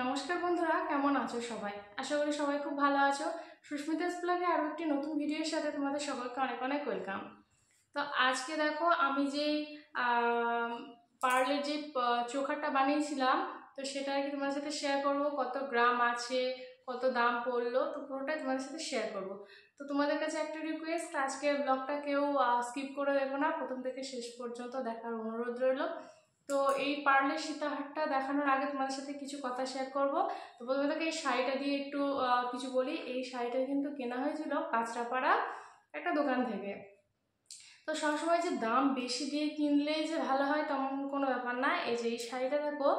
নমস্কার বন্ধুরা, কেমন আছো সবাই? আশা করি সবাই খুব ভালো আছো। সুস্মিতাস ব্লগে আরও একটি নতুন ভিডিওর সাথে তোমাদের সকলকে অনেক অনেক ওয়েলকাম। তো আজকে দেখো আমি যেই পার্লের যে চোখাটা বানিয়েছিলাম, তো সেটা আর কি তোমাদের সাথে শেয়ার করবো। কত গ্রাম আছে, কত দাম পড়লো, তো পুরোটাই তোমাদের সাথে শেয়ার করবো। তো তোমাদের কাছে একটা রিকোয়েস্ট, আজকে ব্লগটা কেউ স্কিপ করে দেখো না, প্রথম থেকে শেষ পর্যন্ত দেখার অনুরোধ রইলো। তো এই পার্লের সীতাহারটা দেখানোর আগে তোমাদের সাথে কিছু কথা শেয়ার করব। তো প্রথমে থেকে এই শাড়িটা দিয়ে একটু কিছু বলি। এই শাড়িটা কিন্তু কেনা হয়েছিল কাঁচরাপাড়া একটা দোকান থেকে। তো সবসময় যে দাম বেশি দিয়ে কিনলেই যে ভালো হয় তেমন কোনো ব্যাপার না। এই যে এই শাড়িটা দেখো,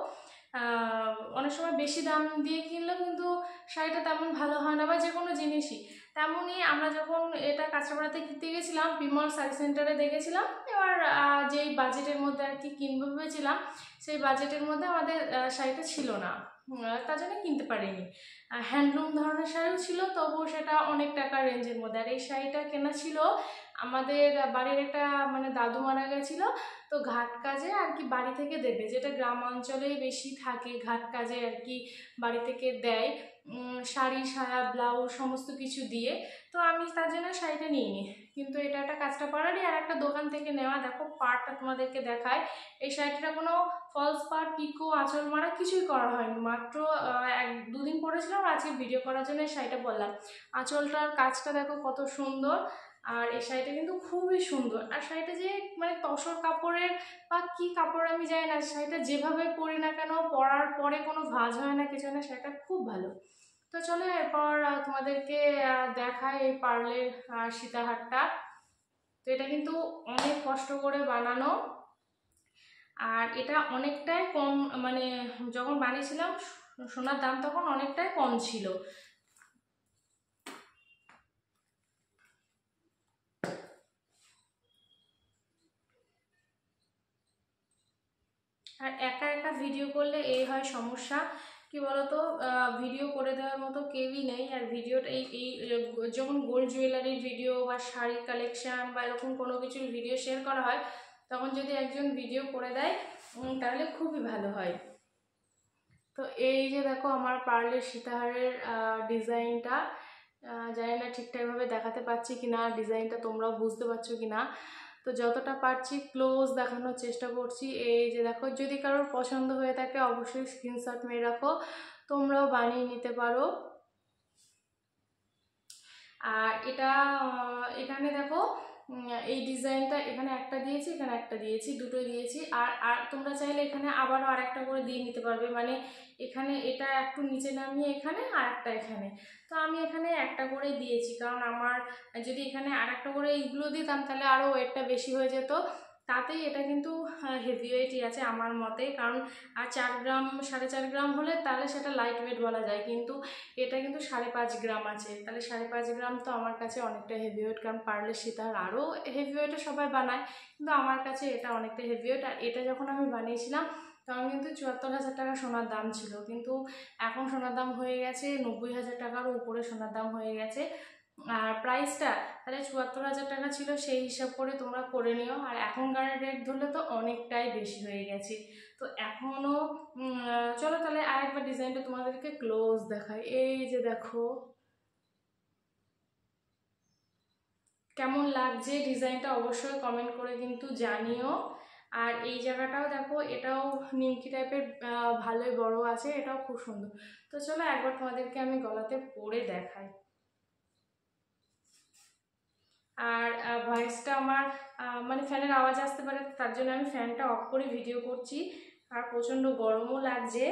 অনেক সময় বেশি দাম দিয়ে কিনলেও কিন্তু শাড়িটা তেমন ভালো হয় না, বা যে কোনো জিনিসই তেমনই। আমরা যখন এটা কাঁচরাপাড়াতে কিনতে গেছিলাম, বিমল শাড়ি সেন্টারে দেখেছিলাম। এবার যেই বাজেটের মধ্যে আর কি কিনবো ভেবেছিলাম, সেই বাজেটের মধ্যে আমাদের শাড়িটা ছিল না, তার জন্য কিনতে পারিনি। হ্যান্ডলুম ধরনের শাড়িও ছিল, তবুও সেটা অনেক টাকার রেঞ্জের মধ্যে। আর এই শাড়িটা কেনা ছিল আমাদের বাড়ির একটা মানে দাদু মারা গেছিল, তো ঘাট কাজে আর কি বাড়ি থেকে দেবে, যেটা গ্রাম অঞ্চলেই বেশি থাকে, ঘাট কাজে আর কি বাড়ি থেকে দেয় শাড়ি, সায়া, ব্লাউজ সমস্ত কিছু দিয়ে। তো আমি তার জন্য শাড়িটা নিইনি, কিন্তু এটা একটা কাঁচরাপাড়ারই আর একটা দোকান থেকে নেওয়া। দেখো পাড়টা তোমাদেরকে দেখায়। এই শাড়িটা কোনো ফলস পাড়, পিকো, আঁচল মারা কিছুই করা হয়নি, মাত্র এক দুদিন পরেছিলাম, আজকে ভিডিও করার জন্য এই শাড়িটা বললাম। আঁচলটার কাজটা দেখো কত সুন্দর। আর এই শাড়িটা কিন্তু খুবই সুন্দর। আর শাড়িটা যে মানে তসর কাপড়ের বা কি কাপড় আমি জানি না, শাড়িটা যেভাবে পরি না কেন, পরার পরে কোনো ভাঁজ হয় না, কিছু না, শাড়িটা খুব ভালো। তো চলো এরপর তোমাদেরকে দেখায় এই পার্লের সীতাহারটা। তো এটা কিন্তু অনেক কষ্ট করে বানানো, আর এটা অনেকটাই কম, মানে যখন বানিয়েছিলাম সোনার দাম তখন অনেকটাই কম ছিল। আর একা একা ভিডিও করলে এই হয় সমস্যা, কি বলতো, ভিডিও করে দেওয়ার মতো কেউই নেই। আর ভিডিওটা এই এই যখন গোল্ড জুয়েলারির ভিডিও বা শাড়ির কালেকশান বা এরকম কোনো কিছুর ভিডিও শেয়ার করা হয়, তখন যদি একজন ভিডিও করে দেয় তাহলে খুবই ভালো হয়। তো এই যে দেখো আমার পার্লের সীতাহারের ডিজাইনটা, জানি না ঠিকঠাকভাবে দেখাতে পারছি কি না, ডিজাইনটা তোমরাও বুঝতে পারছো কি না। তো যতটা পারছি ক্লোজ দেখানোর চেষ্টা করছি। এই যে দেখো, যদি কারোর পছন্দ হয়ে থাকে অবশ্যই স্ক্রিনশট মেরে রাখো, তোমরাও বানিয়ে নিতে পারো। আর এটা এখানে দেখো, এই ডিজাইনটা এখানে একটা দিয়েছি, এখানে একটা দিয়েছি, দুটো দিয়েছি। আর আর তোমরা চাইলে এখানে আবারও আর একটা করে দিয়ে নিতে পারবে, মানে এখানে এটা একটু নিচে নামিয়ে এখানে আর একটা এখানে। তো আমি এখানে একটা করে দিয়েছি, কারণ আমার যদি এখানে আর একটা করে এইগুলো দিতাম তাহলে আরও ওয়েটটা বেশি হয়ে যেত। তাতেই এটা কিন্তু হেভি ওয়েটই আছে আমার মতে, কারণ আর 4 গ্রাম 4.5 গ্রাম হলে তাহলে সেটা লাইট ওয়েট বলা যায়, কিন্তু এটা কিন্তু 5.5 গ্রাম আছে, তাহলে 5.5 গ্রাম তো আমার কাছে অনেকটা হেভি ওয়েট। কারণ পার্লের সীতার আরও হেভি ওয়েটে সবাই বানায়, কিন্তু আমার কাছে এটা অনেকটা হেভি ওয়েট। আর এটা যখন আমি বানিয়েছিলাম তখন কিন্তু 74,000 টাকা সোনার দাম ছিল, কিন্তু এখন সোনার দাম হয়ে গেছে 90,000 টাকারও উপরে সোনার দাম হয়ে গেছে। আর প্রাইসটা তাহলে 74,000 টাকা ছিল, সেই হিসাব করে তোমরা করে নিও। আর এখনকার রেট ধরলে তো অনেকটাই বেশি হয়ে গেছে। তো এখনও চলো তাহলে আর একবার ডিজাইনটা তোমাদেরকে ক্লোজ দেখাই। এই যে দেখো কেমন লাগছে ডিজাইনটা, অবশ্যই কমেন্ট করে কিন্তু জানিও। আর এই জায়গাটাও দেখো, এটাও নিমকি টাইপের, ভালোই বড় আছে, এটাও খুব সুন্দর। তো চলো একবার তোমাদেরকে আমি গলাতে পরে দেখাই। আর ভয়েসটা আমার মানে ফ্যানের আওয়াজ আসতে পারে, তার জন্য আমি ফ্যানটা অফ করে ভিডিও করছি। আর প্রচণ্ড গরমও লাগছে।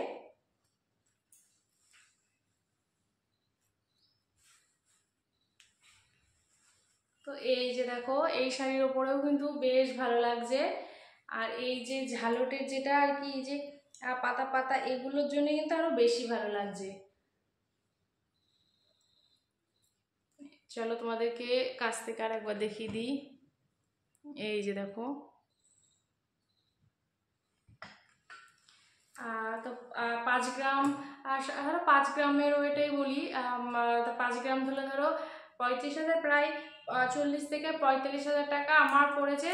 তো এই যে দেখো, এই শাড়ির ওপরেও কিন্তু বেশ ভালো লাগছে। আর এই যে ঝালটের যেটা আর কি, এই যে পাতা পাতা, এগুলোর জন্য কিন্তু আরো বেশি ভালো লাগছে। চলো তোমাদেরকে কাছ থেকে আর একবার দেখিয়ে দিই। এই যে দেখো, তো 5 গ্রাম, ধরো 5 গ্রামের ওইটাই বলি, তো 5 গ্রাম ধরলে ধরো 35,000 প্রায় 40 থেকে 45,000 টাকা আমার পড়েছে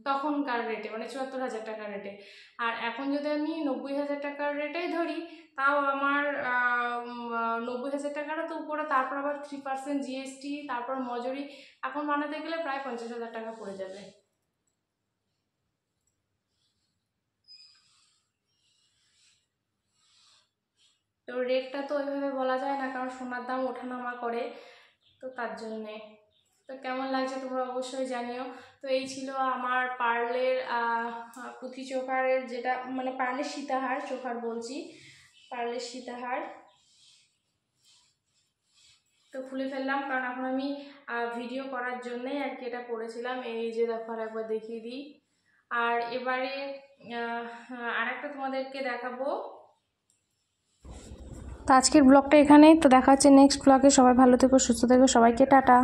তখনকার রেটে, মানে 74,000 টাকার রেটে। আর এখন যদি আমি 90,000 টাকার রেটেই ধরি, তাও আমার 90,000 টাকারও তো উপরে, তারপর আবার 3% জিএসটি, তারপর মজুরি, এখন বানাতে গেলে প্রায় 50,000 টাকা পড়ে যাবে। তো রেটটা তো ওইভাবে বলা যায় না, কারণ সোনার দাম ওঠানামা করে, তো তার জন্যে। তো কেমন লাগছে তোমরা অবশ্যই জানিও। তো এই ছিল আমার পার্লের পুঁথি চোকারের, যেটা মানে পার্লের সীতাহার, চোকার বলছি, পার্লের সীতাহার। তো খুলে ফেললাম, কারণ এখন আমি ভিডিও করার জন্যই আর কি এটা পরেছিলাম। এই যে দেখো, আর একবার দেখিয়ে দিই। আর এবারে আরেকটা তোমাদেরকে দেখাবো। তো আজকের ব্লগটা এখানেই, তো দেখা হচ্ছে নেক্সট ব্লগে। সবাই ভালো থেকো, সুস্থ থেকো, সবাইকে টাটা।